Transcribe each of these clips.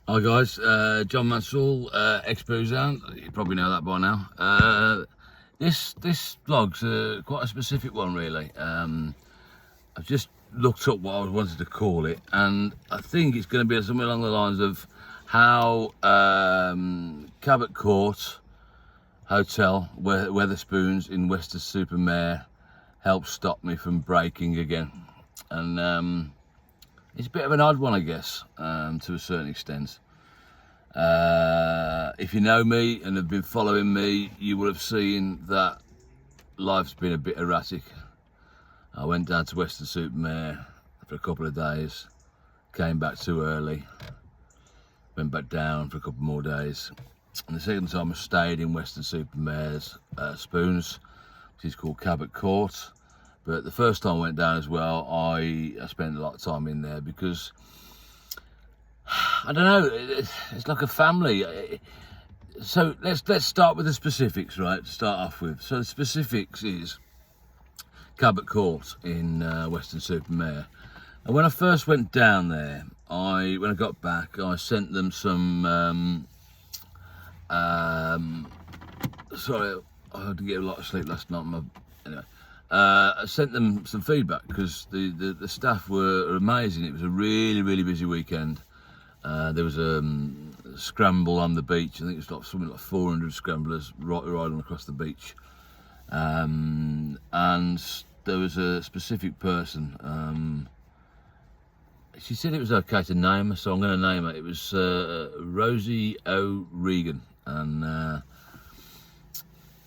Hi guys, John Mansell, exboozehound. You probably know that by now. This vlog's quite a specific one, really. I've just looked up what I wanted to call it, and I think it's going to be something along the lines of how Cabot Court Hotel, Weatherspoons in Weston-super-Mare, helped stop me from breaking again. And it's a bit of an odd one, I guess, to a certain extent. If you know me and have been following me, you will have seen that life's been a bit erratic. I went down to Weston-super-Mare for a couple of days, came back too early, went back down for a couple more days. And the second time I stayed in Weston-super-Mare's Spoons, which is called Cabot Court. But the first time I went down as well, I spent a lot of time in there because, I don't know, it's like a family. So let's start with the specifics, right, to start off with. So the specifics is Cabot Court in Weston-super-Mare. And when I first went down there, when I got back, I sent them some, sorry, I had to get a lot of sleep last night. Anyway. I sent them some feedback because the staff were amazing. It was a really busy weekend. There was a scramble on the beach. I think it was like something like 400 scramblers riding across the beach. And there was a specific person. She said it was okay to name her, so I'm going to name her. It was Rosie O'Regan, and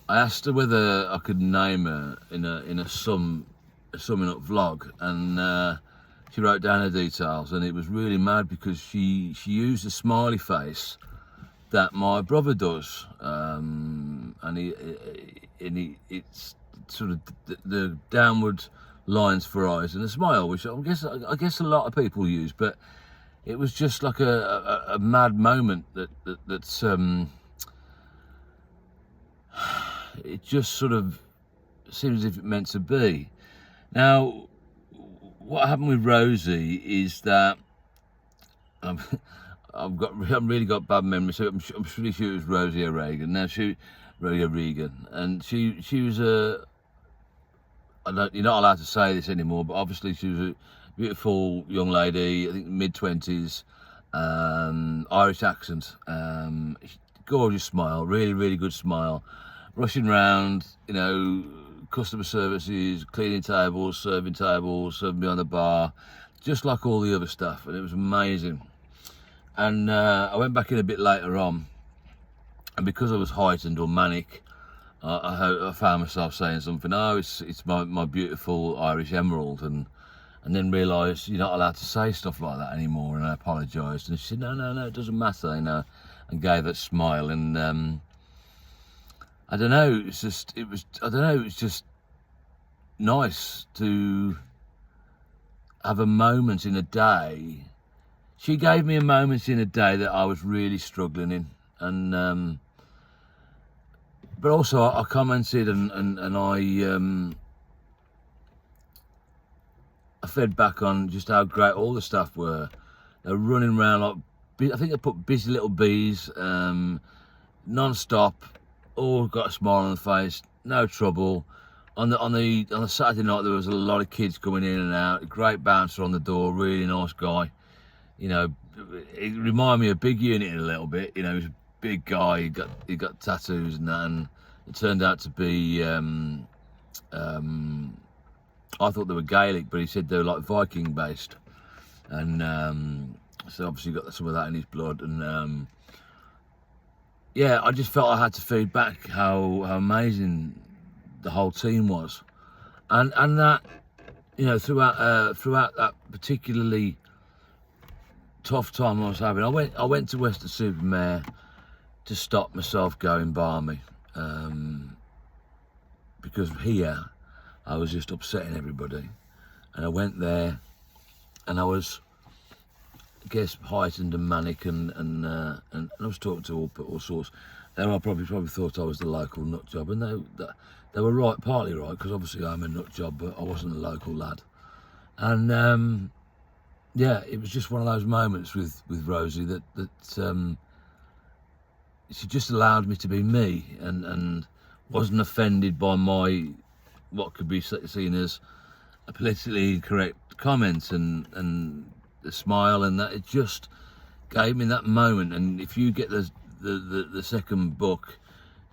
I asked her whether I could name her in a summing up vlog, and she wrote down her details, and it was really mad because she used a smiley face that my brother does, and it's sort of the downward lines for eyes and a smile, which I guess a lot of people use, but it was just like a mad moment that's it just sort of seems as if it meant to be. Now, what happened with Rosie is that I've really got bad memory, so I'm pretty sure it was Rosie O'Regan. Rosie O'Regan, and she was you're not allowed to say this anymore, but obviously she was a beautiful young lady, I think mid-20s, Irish accent, gorgeous smile, really good smile. Rushing around, customer services, cleaning tables, serving behind the bar, just like all the other stuff, and it was amazing. And I went back in a bit later on, and because I was heightened or manic, I found myself saying something, oh, it's my beautiful Irish emerald, and then realised you're not allowed to say stuff like that anymore, and I apologised, and she said, no, it doesn't matter, and gave that smile, and I don't know, it's just nice to have a moment in a day. She gave me a moment in a day that I was really struggling in, and but also I commented and I fed back on just how great all the staff were. They were running around like, I think they put busy little bees, non-stop. All got a smile on the face, no trouble. On the Saturday night, there was a lot of kids coming in and out. A great bouncer on the door, really nice guy. It reminded me of Big Unit a little bit. He was a big guy. He got tattoos and that, and it turned out to be. I thought they were Gaelic, but he said they were like Viking based, and so obviously got some of that in his blood, and. Yeah, I just felt I had to feed back how amazing the whole team was, and that throughout that particularly tough time I was having, I went to Weston-super-Mare to stop myself going balmy, because here I was just upsetting everybody, and I went there, and I was, I guess, heightened and manic, and I was talking to all sorts. Then I probably thought I was the local nut job, and they were right, partly right, because obviously I'm a nut job, but I wasn't a local lad. And yeah, it was just one of those moments with Rosie that she just allowed me to be me, and wasn't offended by my what could be seen as a politically incorrect comments, and the smile, and that it just gave me that moment. And if you get the second book,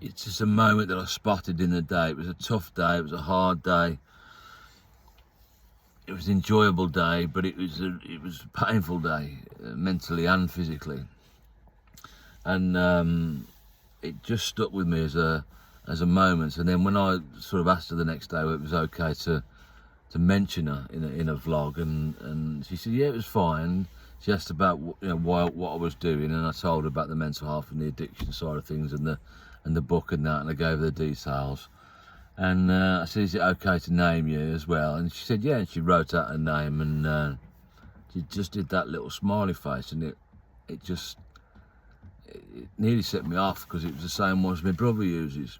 it's just a moment that I spotted in the day. It was a tough day, it was a hard day, it was an enjoyable day, but it was a painful day, mentally and physically. And it just stuck with me as a moment. And then when I sort of asked her the next day whether it was okay to mention her in a vlog, and she said yeah, it was fine. She asked about what I was doing, and I told her about the mental health and the addiction side of things, and the book and that, and I gave her the details. And I said, is it okay to name you as well? And she said yeah, and she wrote out her name, and she just did that little smiley face, and it nearly set me off, because it was the same one as my brother uses.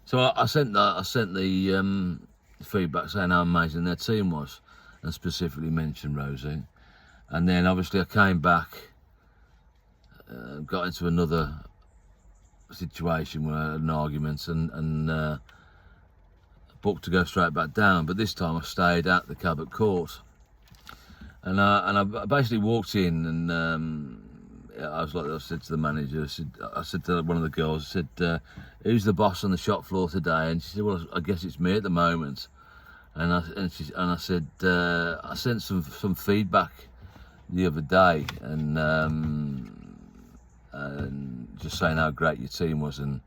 So I sent the feedback saying how amazing their team was, and specifically mentioned Rosie. And then obviously I came back, got into another situation where I had an argument, and booked to go straight back down. But this time I stayed at the Cabot court, and I basically walked in, and I was like, I said to the manager, I said to one of the girls, I said, who's the boss on the shop floor today? And she said, well, I guess it's me at the moment. And I said, I sent some feedback the other day, and just saying how great your team was, and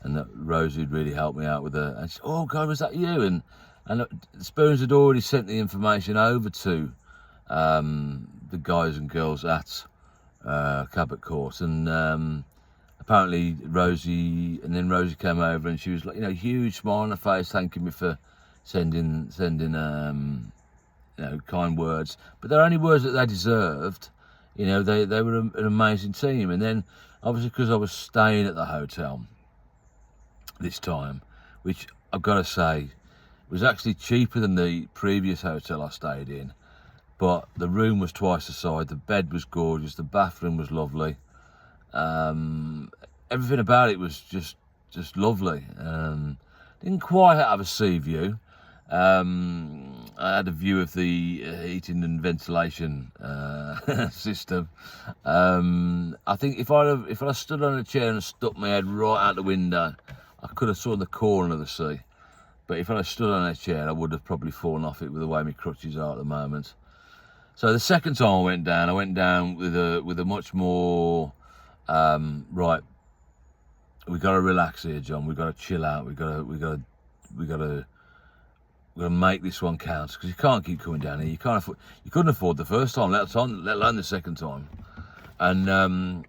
that Rosie had really helped me out with her. And she said, oh God, was that you? And Spoons had already sent the information over to the guys and girls at Cabot Court, and apparently Rosie came over, and she was like, huge smile on her face, thanking me for sending kind words, but they're only words that they deserved. They were an amazing team. And then obviously, because I was staying at the hotel this time, which I've got to say was actually cheaper than the previous hotel I stayed in, but the room was twice the size, the bed was gorgeous, the bathroom was lovely, everything about it was just lovely. Didn't quite have a sea view. I had a view of the heating and ventilation system. I think if I stood on a chair and stuck my head right out the window, I could have saw the corner of the sea. But if I stood on a chair, I would have probably fallen off it with the way my crutches are at the moment. So the second time I went down with a much more right. We got to relax here, John. We got to chill out. We got to make this one count, because you can't keep coming down here. You couldn't afford the first time, let alone the second time. And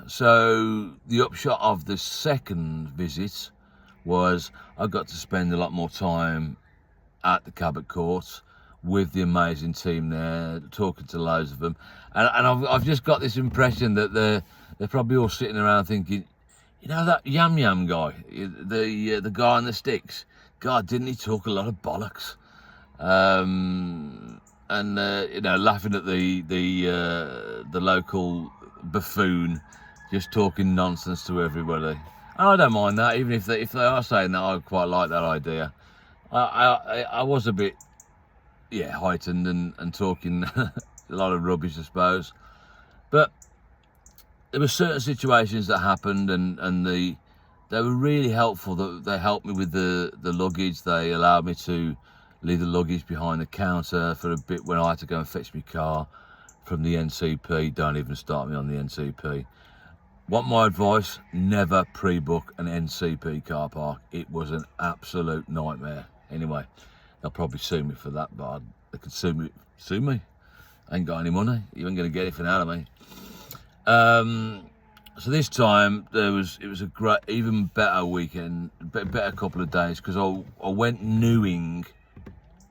so the upshot of the second visit was I got to spend a lot more time at the Cabot Court with the amazing team there, talking to loads of them, and I've just got this impression that they're probably all sitting around thinking, that Yam guy, the guy on the sticks. God, didn't he talk a lot of bollocks? And laughing at the local buffoon, just talking nonsense to everybody. And I don't mind that, even if they are saying that. I quite like that idea. I was a bit heightened and talking a lot of rubbish, I suppose. But there were certain situations that happened, and they were really helpful. They helped me with the luggage. They allowed me to leave the luggage behind the counter for a bit when I had to go and fetch my car from the NCP. Don't even start me on the NCP. Want my advice? Never pre-book an NCP car park. It was an absolute nightmare. Anyway, they'll probably sue me for that, but they could sue me. I ain't got any money. You ain't going to get anything out of me. So this time it was a great, even better weekend, better couple of days, because I went knowing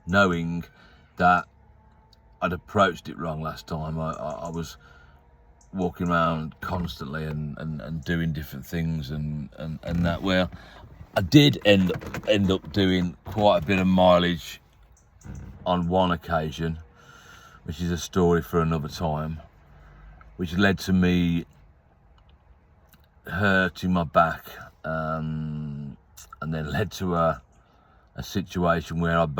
that I'd approached it wrong last time. I was walking around constantly and doing different things and that, where I did end up doing quite a bit of mileage on one occasion, which is a story for another time, which led to me hurting my back, and then led to a situation where I got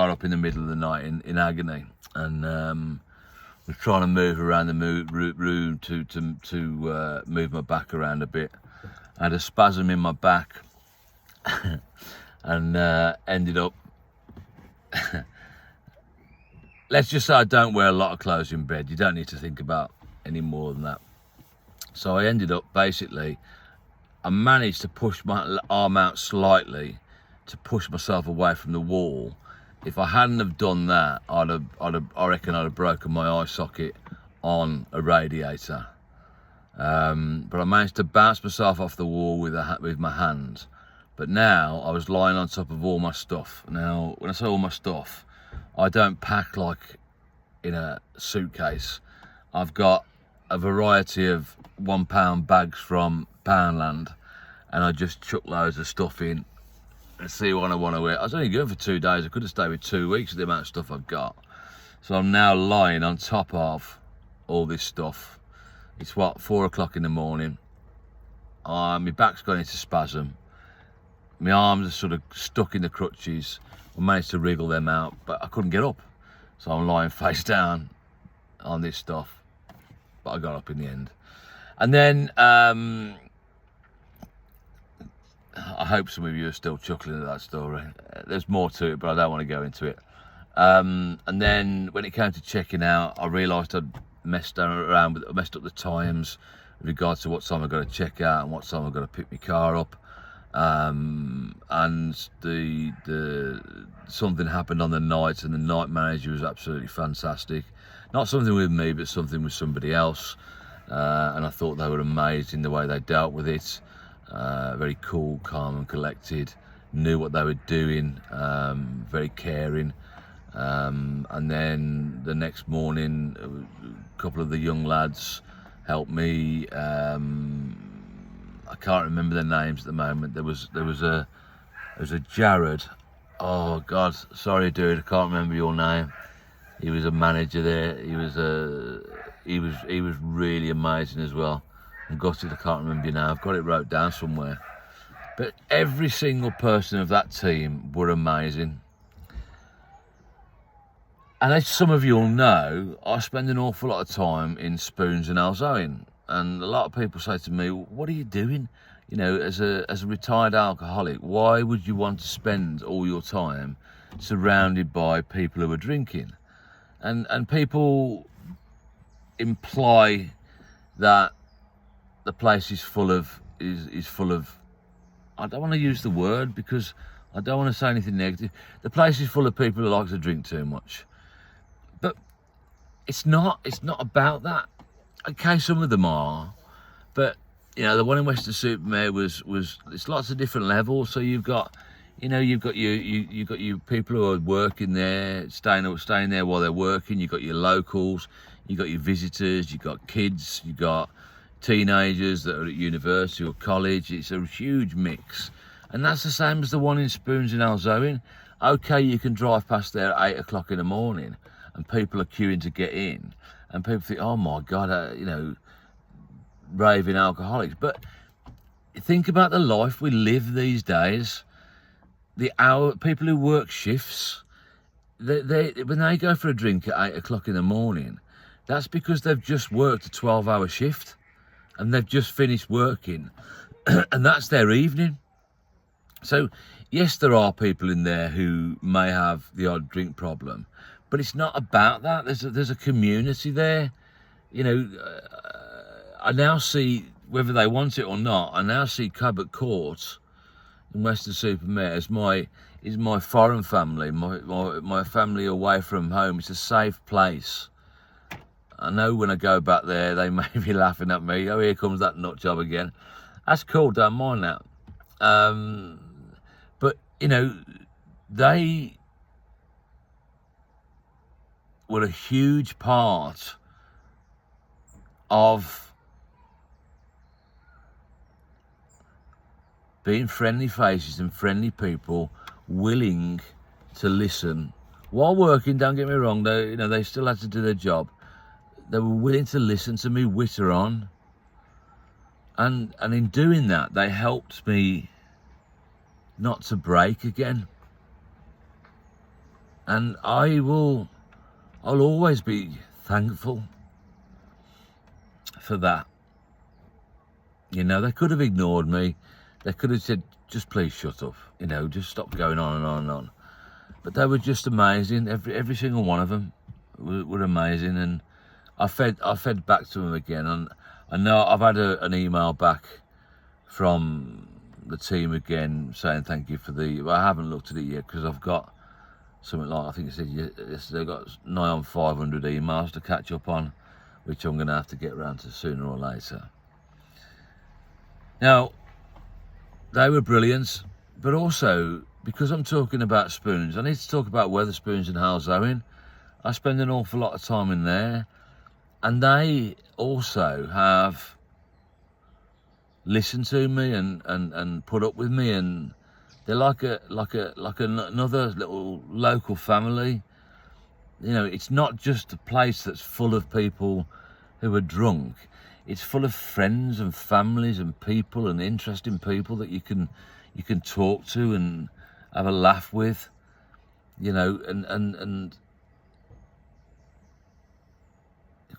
up in the middle of the night in agony, and was trying to move around the room to move my back around a bit. I had a spasm in my back and ended up let's just say I don't wear a lot of clothes in bed. You don't need to think about any more than that. So I ended up basically, I managed to push my arm out slightly to push myself away from the wall. If I hadn't have done that, I reckon I'd have broken my eye socket on a radiator. But I managed to bounce myself off the wall with my hands. But now I was lying on top of all my stuff. Now, when I say all my stuff, I don't pack like in a suitcase. I've got a variety of £1 bags from Poundland, and I just chuck loads of stuff in and see what I want to wear. I was only going for 2 days. I could have stayed with 2 weeks of the amount of stuff I've got. So I'm now lying on top of all this stuff. It's 4 o'clock in the morning. My back's gone into spasm. My arms are sort of stuck in the crutches. I managed to wriggle them out, but I couldn't get up. So I'm lying face down on this stuff. But I got up in the end. And then I hope some of you are still chuckling at that story. There's more to it, but I don't want to go into it. And then when it came to checking out, I realised I'd messed up the times with regards to what time I got to check out and what time I got to pick my car up. And something happened on the night, and the night manager was absolutely fantastic. Not something with me, but something with somebody else. And I thought they were amazing the way they dealt with it. Very cool, calm and collected, knew what they were doing, very caring. And then the next morning, a couple of the young lads helped me. I can't remember their names at the moment. There was a Jared. Oh God, sorry dude, I can't remember your name. He was a manager there. He was really amazing as well. I'm gutted I can't remember your name. I've got it wrote down somewhere. But every single person of that team were amazing. And as some of you all know, I spend an awful lot of time in Spoons and Alzoin. And a lot of people say to me, what are you doing? You know, as a retired alcoholic, why would you want to spend all your time surrounded by people who are drinking? And people imply that the place is full of, I don't want to use the word because I don't want to say anything negative. The place is full of people who like to drink too much. But it's not about that. Okay, some of them are, but you know, the one in Weston-super-Mare was it's lots of different levels. So you've got your people who are working there, staying there while they're working. You've got your locals, you've got your visitors, you've got kids, you've got teenagers that are at university or college. It's a huge mix, and that's the same as the one in Spoons in Alzoin. Okay, you can drive past there at 8 o'clock in the morning, and people are queuing to get in. And people think, oh my God, raving alcoholics. But think about the life we live these days. People who work shifts, when they go for a drink at 8 o'clock in the morning, that's because they've just worked a 12-hour shift and they've just finished working and that's their evening. So yes, there are people in there who may have the odd drink problem, but it's not about that. There's a community there. You know, I now see, whether they want it or not, I now see Cabot Court in Weston-super-Mare as my foreign family, my family away from home. It's a safe place. I know when I go back there, they may be laughing at me. Oh, here comes that nut job again. That's cool, don't mind that. But, you know, they were a huge part of being friendly faces and friendly people, willing to listen, while working, don't get me wrong, they still had to do their job. They were willing to listen to me witter on. And in doing that, they helped me not to break again. And I'll always be thankful for that. They could have ignored me. They could have said, just please shut up. Just stop going on and on and on. But they were just amazing. Every single one of them were amazing. And I fed back to them again. And I know I've had an email back from the team again saying thank you for well, I haven't looked at it yet because I've got something like, I think it said yesterday, I've got nigh on 500 emails to catch up on, which I'm going to have to get around to sooner or later. Now, they were brilliant, but also, because I'm talking about spoons, I need to talk about Wetherspoons and Halzowen. I spend an awful lot of time in there, and they also have listened to me and put up with me, and they're like another little local family. It's not just a place that's full of people who are drunk. It's full of friends and families and people and interesting people that you can talk to and have a laugh with, and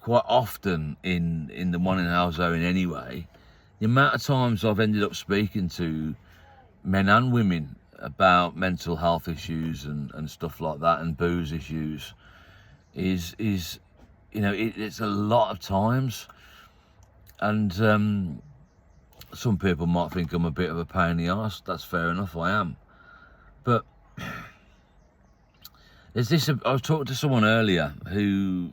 quite often in the one in Halzowen anyway, the amount of times I've ended up speaking to men and women about mental health issues and stuff like that, and booze issues is it's a lot of times. And some people might think I'm a bit of a pain in the arse. That's fair enough, I am. But there's this, I was talking to someone earlier who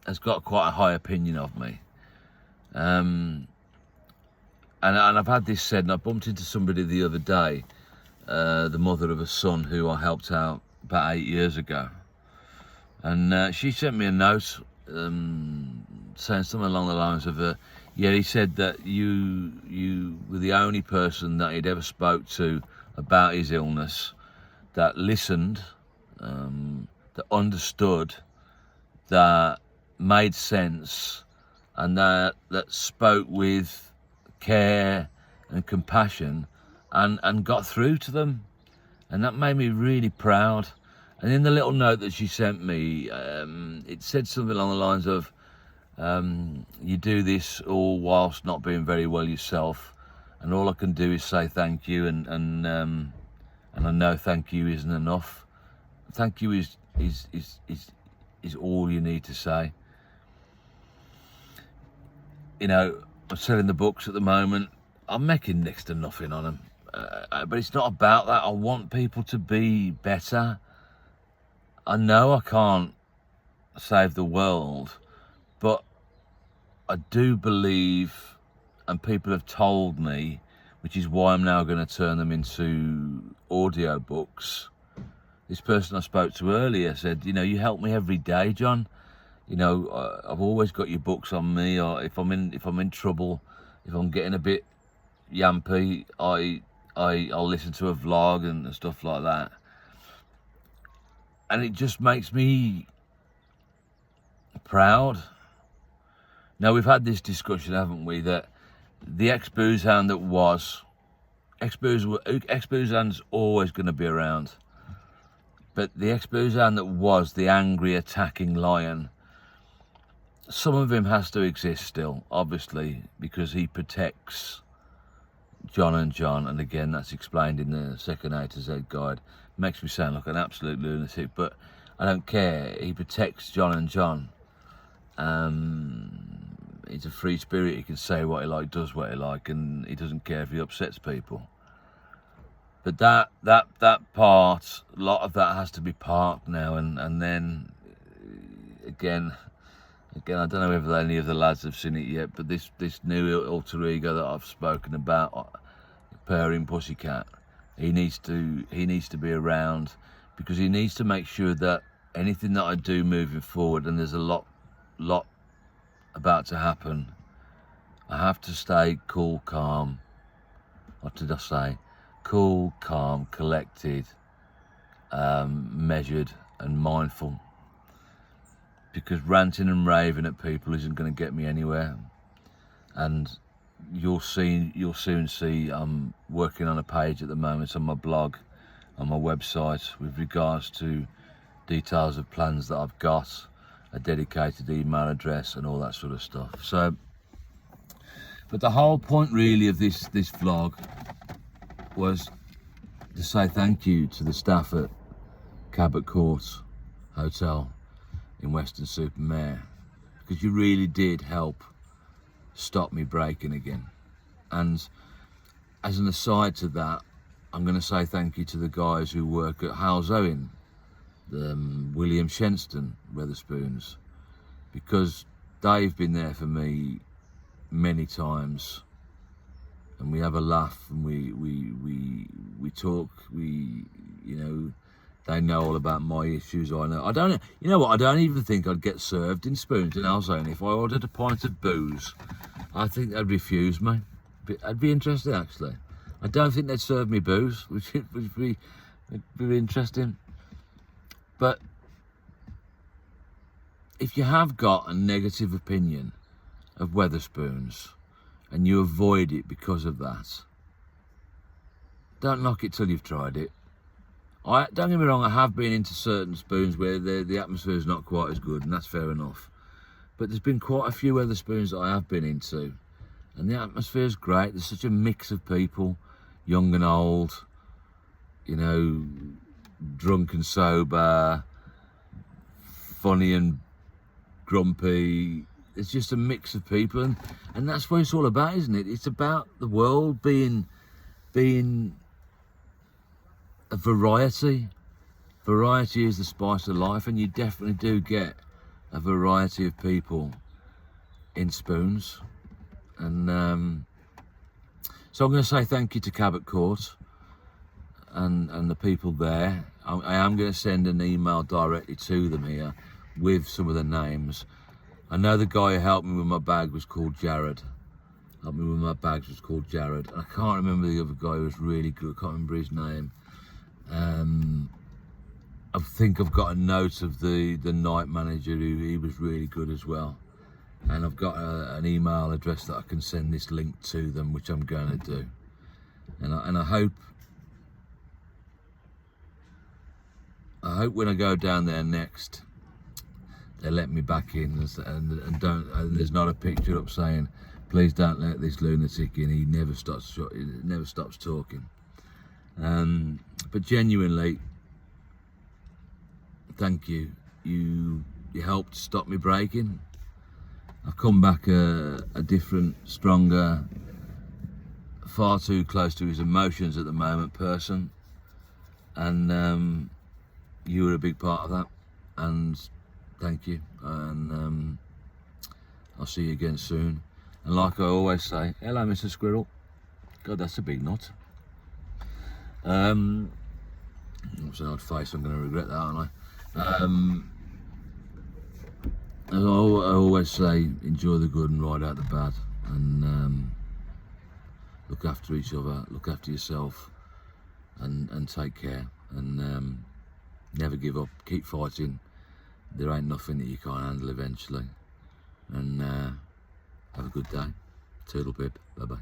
has got quite a high opinion of me. And I've had this said, and I bumped into somebody the other day, the mother of a son who I helped out about 8 years ago. And she sent me a note saying something along the lines of, he said that you were the only person that he'd ever spoke to about his illness that listened, that understood, that made sense, and that spoke with care and compassion and got through to them. And that made me really proud. And in the little note that she sent me, it said something along the lines of, you do this all whilst not being very well yourself, and all I can do is say thank you, and I know thank you isn't enough. Thank you is all you need to say. I'm selling the books at the moment. I'm making next to nothing on them, but it's not about that. I want people to be better. I know I can't save the world, but I do believe, and people have told me, which is why I'm now going to turn them into audio books. This person I spoke to earlier said, you help me every day, John. I've always got your books on me, or if I'm in trouble, if I'm getting a bit yampy, I'll listen to a vlog and stuff like that. And it just makes me proud. Now, we've had this discussion, haven't we, that the ex-boozehound that was, ex-boozehound's always going to be around. But the ex-boozehound that was the angry, attacking lion, some of him has to exist still, obviously, because he protects John and John. And again, that's explained in the second A to Z guide. Makes me sound like an absolute lunatic, but I don't care. He protects John and John. He's a free spirit. He can say what he like, does what he like, and he doesn't care if he upsets people. But that part, a lot of that has to be parked now. And then again, I don't know whether any of the lads have seen it yet, but this new alter ego that I've spoken about, Purring Pussycat, he needs to be around, because he needs to make sure that anything that I do moving forward, and there's a lot about to happen, I have to stay cool, calm. What did I say? Cool, calm, collected, measured and mindful, because ranting and raving at people isn't going to get me anywhere. And you'll soon see I'm working on a page at the moment on my blog, on my website, with regards to details of plans that I've got, a dedicated email address and all that sort of stuff. So, but the whole point really of this vlog was to say thank you to the staff at Cabot Court Hotel in Weston, Mare, because you really did help stop me breaking again. And as an aside to that, I'm going to say thank you to the guys who work at Hales Owen, William Shenston Weatherspoons, because they've been there for me many times, and we have a laugh and we talk. They know all about my issues. I don't. You know what? I don't even think I'd get served in spoons in Hales Owen if I ordered a pint of booze. I think they'd refuse me. I'd be interested, actually. I don't think they'd serve me booze, which would be interesting. But if you have got a negative opinion of Weatherspoons and you avoid it because of that, don't knock it till you've tried it. Don't get me wrong, I have been into certain spoons where the atmosphere is not quite as good, and that's fair enough. But there's been quite a few Weatherspoons that I have been into, and the atmosphere is great. There's such a mix of people, young and old, drunk and sober, funny and grumpy. It's just a mix of people, and that's what it's all about, isn't it? It's about the world being a variety. Variety is the spice of life, and you definitely do get a variety of people in spoons. And so I'm going to say thank you to Cabot Court and the people there. I am going to send an email directly to them here with some of the names. I know the guy who helped me with my bag was called Jared. And I can't remember the other guy who was really good. I can't remember his name. I think I've got a note of the night manager who he was really good as well, and I've got an email address that I can send this link to them, which I'm going to do, and I hope when I go down there next they let me back in, and there's not a picture up saying please don't let this lunatic in, he never stops talking. But genuinely, thank you. You helped stop me breaking. I've come back a different, stronger, far too close to his emotions at the moment person, and you were a big part of that. And thank you. And I'll see you again soon. And like I always say, hello, Mr. Squirrel. God, that's a big nut. That's an odd face, I'm going to regret that, aren't I? As I always say, enjoy the good and ride out the bad, and look after each other, look after yourself, and take care, and never give up, keep fighting. There ain't nothing that you can't handle eventually, and have a good day. Toodle pip, bye bye.